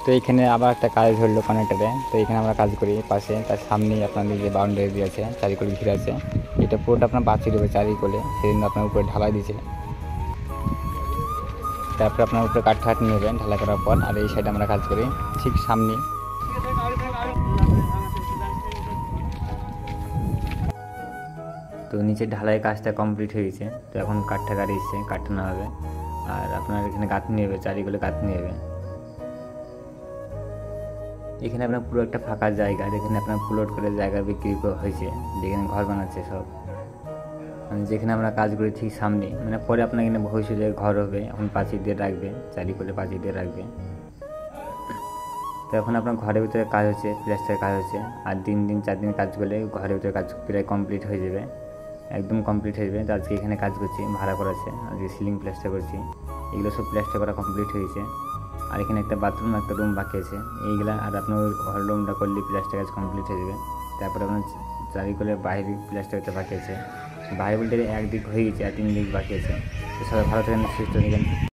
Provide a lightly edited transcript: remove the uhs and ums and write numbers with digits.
তো এখানে আবার একটা কাজ ধরলো কানেক্টরে। তো এখানে আমরা কাজ করি পাশে, তার সামনেই আপনাদের যে বাউন্ডারি দিয়ে আছে চারিকোলে ঘিরে আছে, এটা পুরোটা আপনার বাঁচিয়ে দেবে চারিকোলে। সেদিন আপনার উপরে ঢালাই দিয়েছে, তারপরে আপনার উপরে কাঠ নেবেন ঢালাই করার পর। আর এই সাইডে আমরা কাজ করি ঠিক সামনে। তো নিচে ঢালাই কাজটা কমপ্লিট হয়ে গেছে। তো এখন কাঠটা গাড়ি এসছে, কাঠটা নেওয়া হবে। আর আপনার এখানে গাঁথনি নেবে, চারিগুলো গাঁথনি নেবে। এখানে আপনার পুরো একটা ফাঁকা জায়গা, যেখানে আপনার প্লট করে জায়গা বিক্রি হয়েছে, যেখানে ঘর বানাচ্ছে সব। মানে যেখানে আমরা কাজ করি ঠিক সামনে, মানে পরে আপনার এখানে ভবিষ্যতে ঘর হবে, এখন পাঁচিল দিয়ে রাখবে, চারিকোলে পাঁচিল দিয়ে রাখবে। তো এখন আপনার ঘরের ভিতরে কাজ হচ্ছে, প্লাস্টারের কাজ হচ্ছে। আর 4 দিন কাজ করলে ঘরের ভিতরে কাজ প্রায় কমপ্লিট হয়ে যাবে, একদম কমপ্লিট হয়ে যাবে। তো আজকে এখানে কাজ করছি, ভাড়া করা আছে, আজকে সিলিং প্লাস্টার করছি। এগুলো সব প্লাস্টার করা কমপ্লিট হয়েছে। আর এখানে একটা বাথরুম, একটা রুম বাকি আছে এইগুলা। আর আপনার ঘর রুমটা করলে প্লাস্টার কাজ কমপ্লিট হয়ে যাবে। তারপরে আপনার চারিকোলে বাইরে প্লাস্টার করতে বাকি আছে। বাইরে বলতে একদিক হয়ে গেছে আর 3 দিক বাকি আছে। তো সবাই ভালো থাকেন, সুস্থ থাকেন।